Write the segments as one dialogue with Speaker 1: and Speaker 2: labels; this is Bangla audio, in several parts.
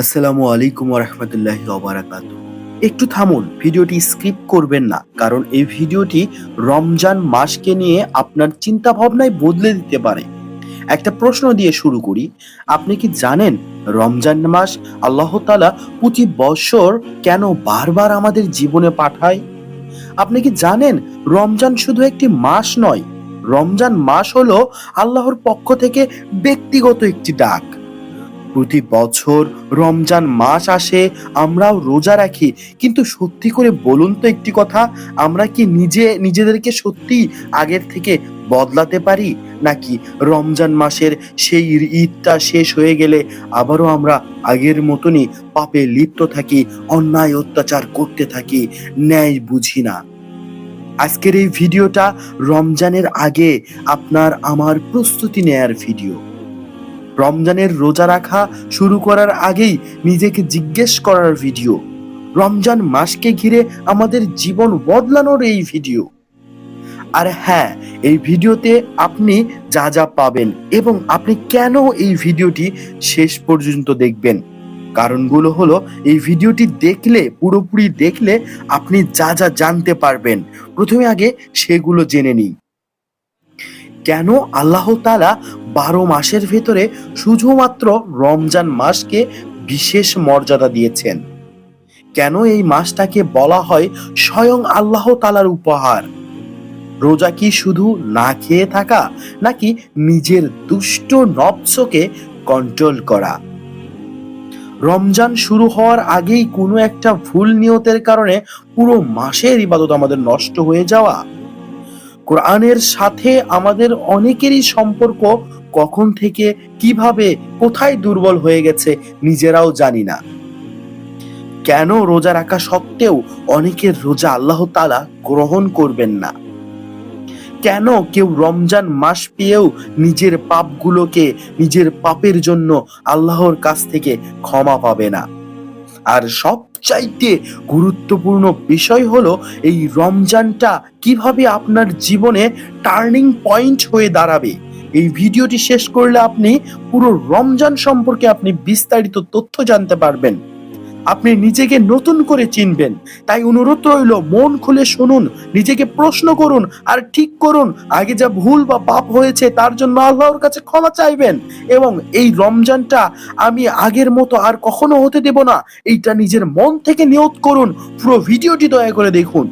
Speaker 1: আসসালামু আলাইকুম ওয়া রাহমাতুল্লাহি ওয়া বারাকাতুহু। একটু থামুন, ভিডিওটি স্কিপ করবেন না, কারণ এই ভিডিওটি রমজান মাসকে নিয়ে আপনার চিন্তা ভাবনাই বদলে দিতে পারে। একটা প্রশ্ন দিয়ে শুরু করি। আপনি কি জানেন রমজান মাস আল্লাহ তাআলা প্রতি বছর কেন বারবার আমাদের জীবনে পাঠায়? আপনি কি জানেন রমজান শুধু একটি মাস নয়, রমজান মাস হলো আল্লাহর পক্ষ থেকে ব্যক্তিগত একটি ডাক। প্রতি বছর রমজান মাস আসে, আমরাও রোজা রাখি, কিন্তু সত্যি করে বলুন তো একটি কথা, আমরা কি নিজেদেরকে সত্যি আগের থেকে বদলাতে পারি, নাকি রমজান মাসের সেই ঈদটা শেষ হয়ে গেলে আবারও আমরা আগের মতনই পাপে লিপ্ত থাকি, অন্যায় অত্যাচার করতে থাকি, ন্যায় বুঝি না? আজকের এই ভিডিওটা রমজানের আগে আপনার আমার প্রস্তুতি নেয়ার ভিডিও। রমজানের রোজা রাখা শুরু করার আগেই নিজেকে জিজ্ঞেস করার ভিডিও। রমজান মাসকে ঘিরে আমাদের জীবন বদলানোর এই ভিডিও। আর হ্যাঁ, এই ভিডিওতে আপনি যা যা পাবেন এবং আপনি কেন এই ভিডিওটি শেষ পর্যন্ত দেখবেন, কারণগুলো হলো এই ভিডিওটি দেখলে, পুরোপুরি দেখলে আপনি যা যা জানতে পারবেন। প্রথমে আগে সেগুলো জেনে নিই। কেন আল্লাহ তাআলা ১২ মাসের ভেতরে শুধুমাত্র রমজান মাসকে বিশেষ মর্যাদা দিয়েছেন? কেন এই মাসটাকে বলা হয় স্বয়ং আল্লাহ তাআলার উপহার? রোজা কি শুধু না খেয়ে থাকা, নাকি নিজের দুষ্ট নফসকে কন্ট্রোল করা? রমজান শুরু হওয়ার আগেই কোনো একটা ভুল নিয়তের কারণে পুরো মাসের ইবাদত আমাদের নষ্ট হয়ে যাওয়া? কোরআনের সাথে আমাদের অনেকেরই সম্পর্ক কখন থেকে, কিভাবে, কোথায় দুর্বল হয়ে গেছে নিজেরাও জানি না। কেন রোজা রাখা সত্ত্বেও অনেকের রোজা আল্লাহ তাআলা গ্রহণ করবেন না? কেন কেউ রমজান মাস পেয়েও নিজের পাপগুলোকে, নিজের পাপের জন্য আল্লাহর কাছ থেকে ক্ষমা পাবে না? আর সবচাইতে গুরুত্বপূর্ণ বিষয় হলো এই রমজানটা কিভাবে আপনার জীবনে টার্নিং পয়েন্ট হয়ে দাঁড়াবে। এই ভিডিওটি শেষ করলে আপনি পুরো রমজান সম্পর্কে আপনি বিস্তারিত তথ্য জানতে পারবেন, আপনি নিজেকে নতুন করে চিনবেন। তাই অনুরোধ রইল, মন খুলে শুনুন, নিজেকে প্রশ্ন করুন আর ঠিক করুন। আগে যা ভুল বা পাপ হয়েছে তার জন্য আল্লাহর কাছে ক্ষমা চাইবেন, এবং এই রমজানটা আমি আগের মতো আর কখনো হতে দেব না, এইটা নিজের মন থেকে নিয়ত করুন। পুরো ভিডিওটি দয়া করে দেখুন।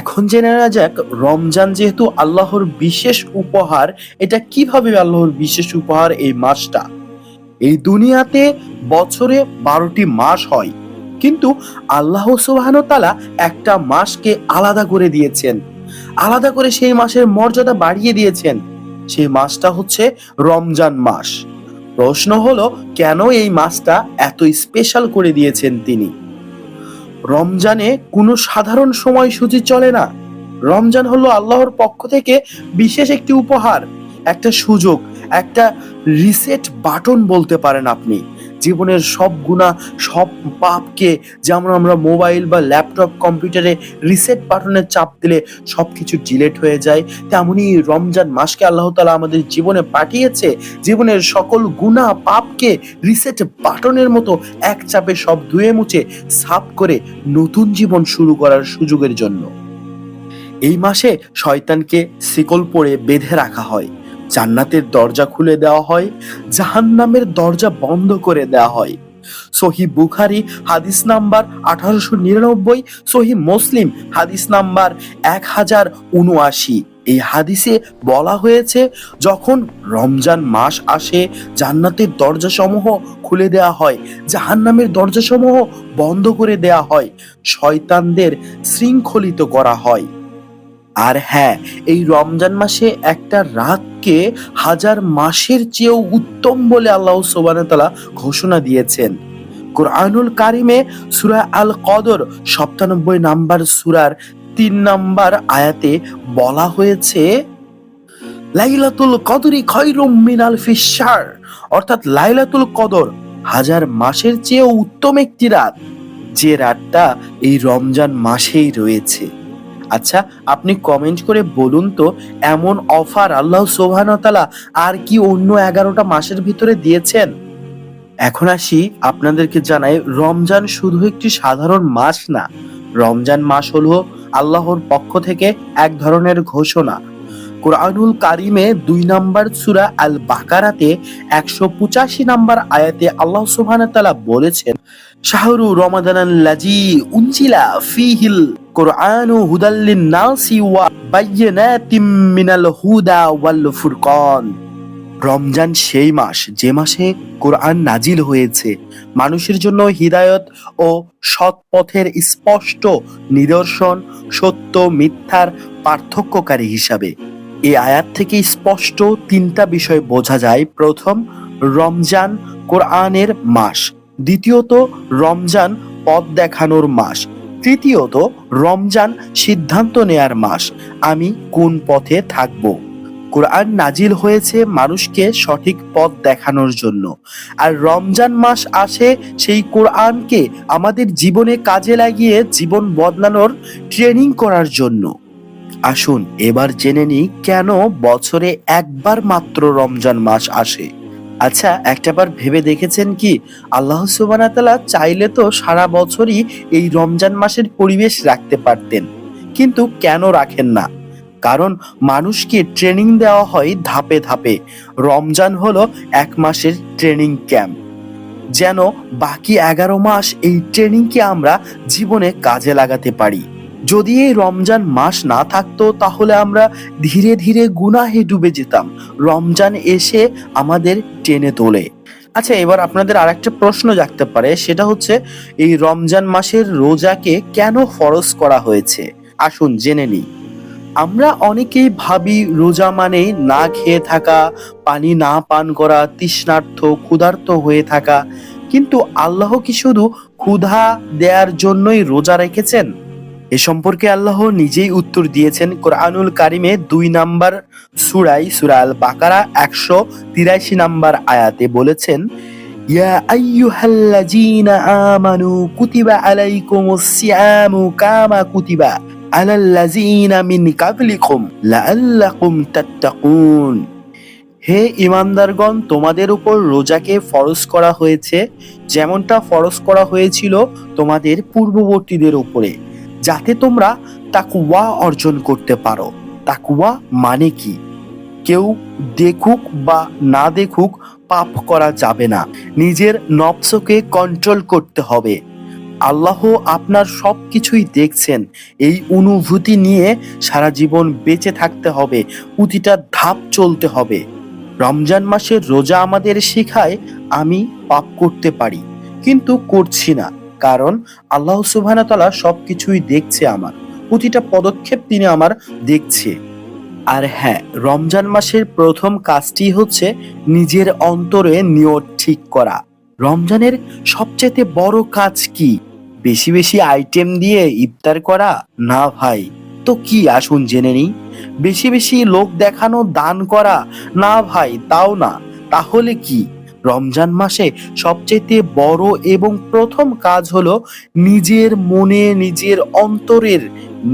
Speaker 1: এখন জেনে নেওয়া যাক, রমজান যেহেতু আল্লাহর বিশেষ উপহার, এটা কিভাবে আল্লাহর বিশেষ উপহার এই মাসটা। এই দুনিয়াতে বছরে ১২টি মাস হয়, কিন্তু আল্লাহ সুবহানাহু ওয়া তাআলা একটা মাসকে আলাদা করে দিয়েছেন, আলাদা করে সেই মাসের মর্যাদা বাড়িয়ে দিয়েছেন। সেই মাসটা হচ্ছে রমজান মাস। প্রশ্ন হলো, কেন এই মাসটা এত স্পেশাল করে দিয়েছেন তিনি? রমজানে কোনো সাধারণ সময়সূচি চলে না। রমজান হলো আল্লাহর পক্ষ থেকে বিশেষ একটি উপহার, একটা সুযোগ, একটা রিসেট বাটন বলতে পারেন আপনি। জীবনের সব গুনাহ, সব পাপকে, যেমন আমরা মোবাইল বা ল্যাপটপ কম্পিউটারে রিসেট বাটনে চাপ দিলে সবকিছু ডিলিট হয়ে যায়, তেমনই রমজান মাসকে আল্লাহ তাআলা আমাদের জীবনে পাঠিয়েছে জীবনের সকল গুনাহ পাপকে রিসেট বাটনের মতো এক চাপে সব ধুয়ে মুছে সাফ করে নতুন জীবন শুরু করার সুযোগের জন্য। এই মাসে শয়তানকে শিকল পরে বেঁধে রাখা হয়, জান্নাতের দরজা খুলে দেওয়া হয়, জাহান্নামের দরজা বন্ধ করে দেওয়া হয়। সহিহ বুখারী হাদিস নাম্বার 1899, সহিহ মুসলিম হাদিস নাম্বার 1079। এই হাদিসে বলা হয়েছে, যখন রমজান মাস আসে জান্নাতের দরজাসমূহ খুলে দেওয়া হয়, জাহান্নামের দরজাসমূহ বন্ধ করে দেওয়া হয়, শয়তানদের শৃঙ্খলিত করা হয়। আর হ্যাঁ, এই রমজান মাসে একটা রাতকে হাজার মাসের চেয়েও উত্তম বলে আল্লাহ সুবহানাহু ওয়া তাআলা ঘোষণা দিয়েছেন। কুরআনুল কারিমে সূরা আল কদর ৯৭ নাম্বার সূরার ৩ নাম্বার আয়াতে বলা হয়েছে, লাইলাতুল কদরি খায়রুম মিন আলফিশ শাহর, অর্থাৎ লাইলাতুল কদর হাজার মাসের চেয়েও উত্তম একটি রাত, যে রাতটা এই রমজান মাসেই রয়েছে। আচ্ছা, আপনি কমেন্ট করে বলুন তো, এমন অফার আল্লাহ সুবহানাহু ওয়া তাআলা আর কি অন্য ১১টা মাসের ভিতরে দিয়েছেন? এখন আসি, আপনাদেরকে জানাই রমজান শুধু একটি সাধারণ মাস না। রমজান মাস হলো আল্লাহর পক্ষ থেকে এক ধরনের ঘোষণা। কোরআনুল কারিমে ২ নম্বর সূরা আল বাকারাতে ১৮৫ নম্বর আয়াতে আল্লাহ সুবহানাহু ওয়া তাআলা বলেছেন, শাহরু রমাদানাল্লাযী উনজিলা ফীহিল কুরআনু হুদাল লিন-নাসি ওয়া বায়্যিনাতিম মিনাল হুদা ওয়াল ফুরকান। রমজান সেই মাস যে মাসে কোরআন নাজিল হয়েছে মানুষের জন্য হিদায়ত ও সৎ পথের স্পষ্ট নিদর্শন, সত্য মিথ্যার পার্থক্যকারী হিসাবে। এই আয়াত থেকে স্পষ্ট ৩টা বিষয় বোঝা যায়। প্রথম, রমজান কোরআনের মাস। দ্বিতীয়ত, রমজান পথ দেখানোর মাস। তৃতীয়ত, রমজান সিদ্ধান্ত নেয়ার মাস, আমি কোন পথে থাকবো। কোরআন নাজিল হয়েছে মানুষকে সঠিক পথ দেখানোর জন্য, আর রমজান মাস আসে সেই কোরআনকে আমাদের জীবনে কাজে লাগিয়ে জীবন বদলানোর ট্রেনিং করার জন্য। আসুন এবার জেনে নিই কেন বছরে একবার মাত্র রমজান মাস আসে। আচ্ছা, একটাবার ভেবে দেখেছেন কি, আল্লাহ সুবহানাহু ওয়া তাআলা চাইলে তো সারা বছরই এই রমজান মাসের পরিবেশ রাখতে পারতেন, কিন্তু কেন রাখেন না? কারণ মানুষকে ট্রেনিং দেওয়া হয় ধাপে ধাপে। রমজান হলো ১ মাসের ট্রেনিং ক্যাম্প, যেন বাকি ১১ মাস এই ট্রেনিংকে আমরা জীবনে কাজে লাগাতে পারি। যদি এই রমজান মাস না থাকতো তাহলে আমরা ধীরে ধীরে গুনাহে ডুবে যেতাম। রমজান এসে আমাদের টেনে তোলে। আচ্ছা, এবার আপনাদের আরেকটা প্রশ্ন জাগতে পারে, সেটা হচ্ছে এই রমজান মাসের রোজাকে কেন ফরজ করা হয়েছে? আসুন জেনে নিই। আমরা অনেকেই ভাবি রোজা মানে না খেয়ে থাকা, পানি না পান করা, তৃষ্ণার্ত ক্ষুধার্ত হয়ে থাকা। কিন্তু আল্লাহ কি শুধু ক্ষুধা দেওয়ার জন্যই রোজা রেখেছেন? এ সম্পর্কে আল্লাহ নিজেই উত্তর দিয়েছেন কোরআনুল কারিমে ২ নম্বর সূরা আল বাকারা ১৮৩ নম্বর আয়াতে বলেছেন, ইয়া আইয়ুহাল্লাযীনা আমানু কুতিবা আলাইকুমুস সিয়ামু কামা কুতিবা আলাল্লাযীনা মিন ক্বাবলিকুম লাআল্লাকুম তাত্তাকুন। হে ঈমানদারগণ, তোমাদের উপর রোজাকে ফরজ করা হয়েছে যেমনটা ফরজ করা হয়েছিল তোমাদের পূর্ববর্তীদের উপরে, যাতে তোমরা তাকওয়া অর্জন করতে পারো। তাকওয়া মানে কি? কেউ দেখুক বা না দেখুক পাপ করা যাবে না। নিজের নফসকে কন্ট্রোল করতে হবে। আল্লাহ আপনার সবকিছুই দেখছেন। এই অনুভূতি নিয়ে সারা জীবন বেঁচে থাকতে হবে, প্রতিটা ধাপ চলতে হবে। রমজান মাসের রোজা আমাদের শেখায় আমি পাপ করতে পারি, কিন্তু করছি না, কারণ আল্লাহ সুবহানাহু ওয়া তাআলা সবকিছুই দেখছে। আমার প্রতিটা পদক্ষেপ তিনি আমার দেখছে। আর হ্যাঁ, রমজান মাসের প্রথম কাজটি হচ্ছে নিজের অন্তরে নিয়ত ঠিক করা। রমজানের সবচেয়ে বড় কাজ কি? বেশি বেশি আইটেম দিয়ে ইফতার করা? না ভাই, তো কি? আসুন জেনে নিই। বেশি বেশি লোক দেখানো, দান করা? না ভাই, তাও না। তাহলে কি? রমজান মাসে সবচেয়ে বড় এবং প্রথম কাজ হলো নিজের মনে, নিজের অন্তরের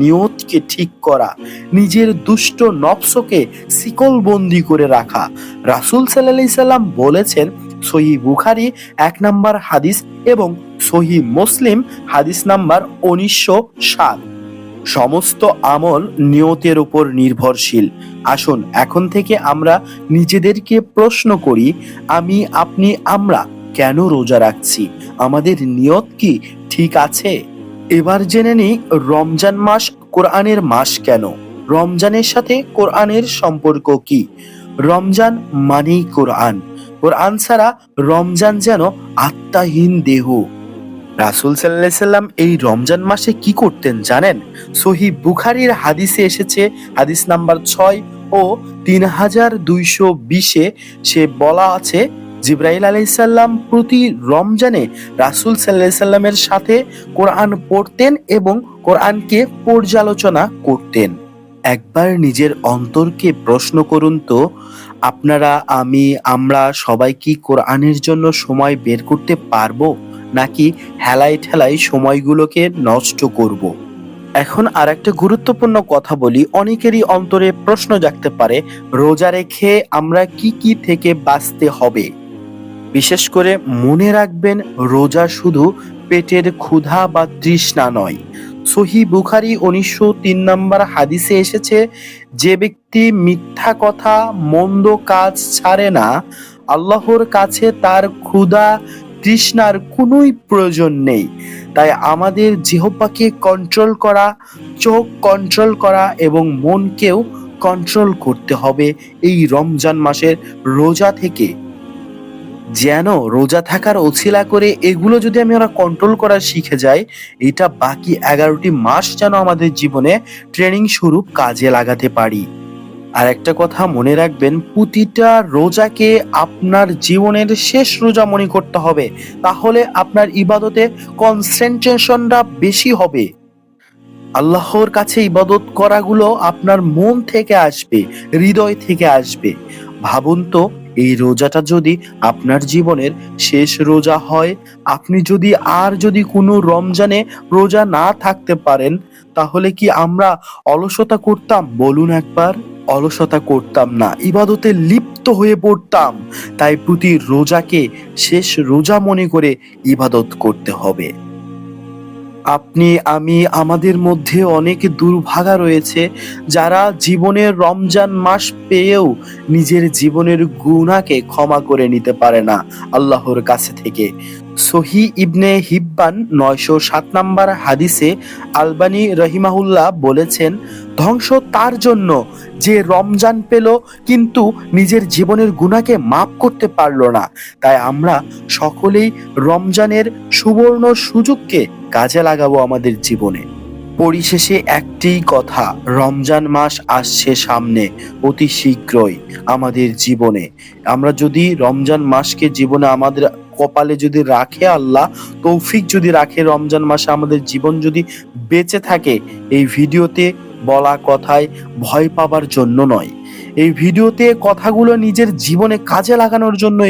Speaker 1: নিয়তকে ঠিক করা, নিজের দুষ্ট নফসকে শিকলবন্দি করে রাখা। রাসূল সাল্লাল্লাহু আলাইহি সাল্লাম বলেছেন, সহিহ বুখারী ১ নম্বর হাদিস এবং সহিহ মুসলিম হাদিস নাম্বার ১৯০৭, সমস্ত আমল নিয়তের উপর নির্ভরশীল। আসুন এখন থেকে আমরা নিজেদেরকে প্রশ্ন করি, আমি, আপনি, আমরা কেন রোজা রাখছি? আমাদের নিয়ত কি ঠিক আছে? এবার জেনে নিই রমজান মাস কোরআনের মাস কেন। রমজানের সাথে কোরআনের সম্পর্ক কি? রমজান মানেই কোরআন। কোরআন ছাড়া রমজান যেন আত্মাহীন দেহ। রাসূল সাল্লাল্লাহু আলাইহি সাল্লাম এই রমজান মাসে কি করতেন জানেন? সহিহ বুখারীর হাদিসে এসেছে, হাদিস নাম্বার ৬ ও ৩২২০-এ সে বলা আছে, জিবরাইল আলাইহিস সালাম প্রতি রমজানে রাসূল সাল্লাল্লাহু আলাইহি সাল্লামের সাথে কোরআন পড়তেন এবং কোরআনকে পর্যালোচনা করতেন। একবার নিজের অন্তরকে প্রশ্ন করুন তো, আপনারা, আমি, আমরা সবাই কি কোরআনের জন্য সময় বের করতে পারবো, নাকি হেলায় ঠেলায় সময়গুলোকে নষ্ট করব? এখন আর একটা গুরুত্বপূর্ণ কথা বলি। অনেকেরই অন্তরে প্রশ্ন জাগতে পারে, রোজা রেখে আমরা কি কি থেকে বাঁচতে হবে? বিশেষ করে মনে রাখবেন, রোজা শুধু পেটের ক্ষুধা বা তৃষ্ণা নয়। সহিহ বুখারী 1903 নম্বর হাদিসে এসেছে, যে ব্যক্তি মিথ্যা কথা, মন্দ কাজ ছাড়ে না, আল্লাহর কাছে তার ক্ষুধা তৃষ্ণার কোনোই প্রয়োজন নেই। তাই আমাদের জিহ্বাকে কন্ট্রোল করা, চোখ কন্ট্রোল করা এবং মনকেও কন্ট্রোল করতে হবে এই রমজান মাসের রোজা থেকে। যেন রোজা থাকার অছিলা করে এগুলো যদি আমরা কন্ট্রোল করা শিখে যাই, এটা বাকি 11টি মাস যেন আমাদের জীবনে ট্রেনিং স্বরূপ কাজে লাগাতে পারি। আর একটা কথা মনে রাখবেন, প্রতিটা রোজাকে আপনার জীবনের শেষ রোজা মনে করতে হবে, তাহলে আপনার ইবাদতে কনসেন্ট্রেশনটা বেশি হবে। আল্লাহর কাছে ইবাদত করাগুলো আপনার মন থেকে আসবে, হৃদয় থেকে আসবে। ভাবুন তো, এই রোজাটা যদি আপনার জীবনের শেষ রোজা হয়, আপনি যদি কোনো রমজানে রোজা না থাকতে পারেন, তাহলে কি আমরা অলসতা করতাম? বলুন একবার। অলসতা করতাম না, ইবাদতে লিপ্ত হয়ে পড়তাম। তাই প্রতি রোজাকে শেষ রোজা মনে করে ইবাদত করতে হবে। আপনি, আমি, আমাদের মধ্যে অনেক দুর্ভাগা রয়েছে যারা জীবনের রমজান মাস পেয়েও নিজের জীবনের গুনাহকে ক্ষমা করে নিতে পারে না আল্লাহর কাছে থেকে। সহিহ ইবনে হিব্বান 907 নম্বর হাদিসে আলবানী রহিমাহুল্লাহ বলেছেন, ধ্বংস তার জন্য যে রমজান পেল কিন্তু নিজের জীবনের গুনাহকে মাফ করতে পারলো না। তাই আমরা সকলেই রমজানের সুবর্ণ সুযোগকে কাজে লাগাবো আমাদের জীবনে। পরিশেষে একটি কথা, রমজান মাস আসছে সামনে অতি শীঘ্রই আমাদের জীবনে। আমরা যদি রমজান মাসকে জীবনে আমাদের কপালে যদি রাখে আল্লাহ, তৌফিক যদি রাখে, রমজান মাসে আমাদের জীবন যদি বেঁচে থাকে, এই ভিডিওতে বলা কথায় ভয় পাবার জন্য নয়। এই ভিডিওতে কথাগুলো নিজের জীবনে কাজে লাগানোর জন্য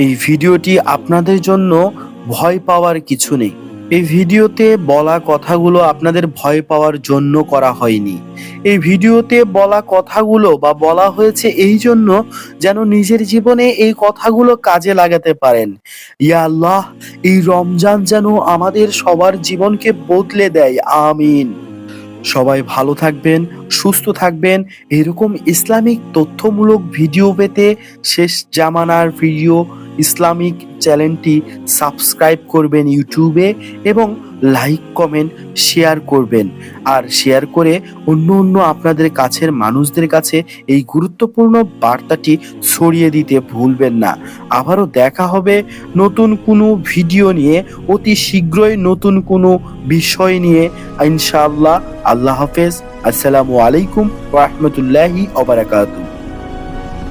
Speaker 1: এই ভিডিওটি আপনাদের জন্য ভয় পাওয়ার কিছু নেই। এই ভিডিওতে বলা কথাগুলো আপনাদের ভয় পাওয়ার জন্য করা হয়নি। এই ভিডিওতে বলা কথাগুলো বা বলা হয়েছে এই জন্য যেন নিজের জীবনে এই কথাগুলো কাজে লাগাতে পারেন। ইয়া আল্লাহ, এই রমজান যেন আমাদের সবার জীবনকে বদলে দেয়। আমিন। সবাই ভালো থাকবেন, সুস্থ থাকবেন। এরকম ইসলামিক তথ্যমূলক ভিডিও পেতে শেষ জামানার ভিডিও ইসলামিক চ্যানেলটি সাবস্ক্রাইব করবেন ইউটিউবে এবং লাইক, কমেন্ট, শেয়ার করবেন। আর শেয়ার করে অন্য আপনাদের কাছের মানুষদের কাছে এই গুরুত্বপূর্ণ বার্তাটি ছড়িয়ে দিতে ভুলবেন না। আবারও দেখা হবে নতুন কোনো ভিডিও নিয়ে, অতি শীঘ্রই নতুন কোনো বিষয় নিয়ে, ইনশাআল্লাহ। আল্লাহ হাফেজ। আসসালামু আলাইকুম ওয়া রাহমাতুল্লাহি ওয়া বারাকাতুহু।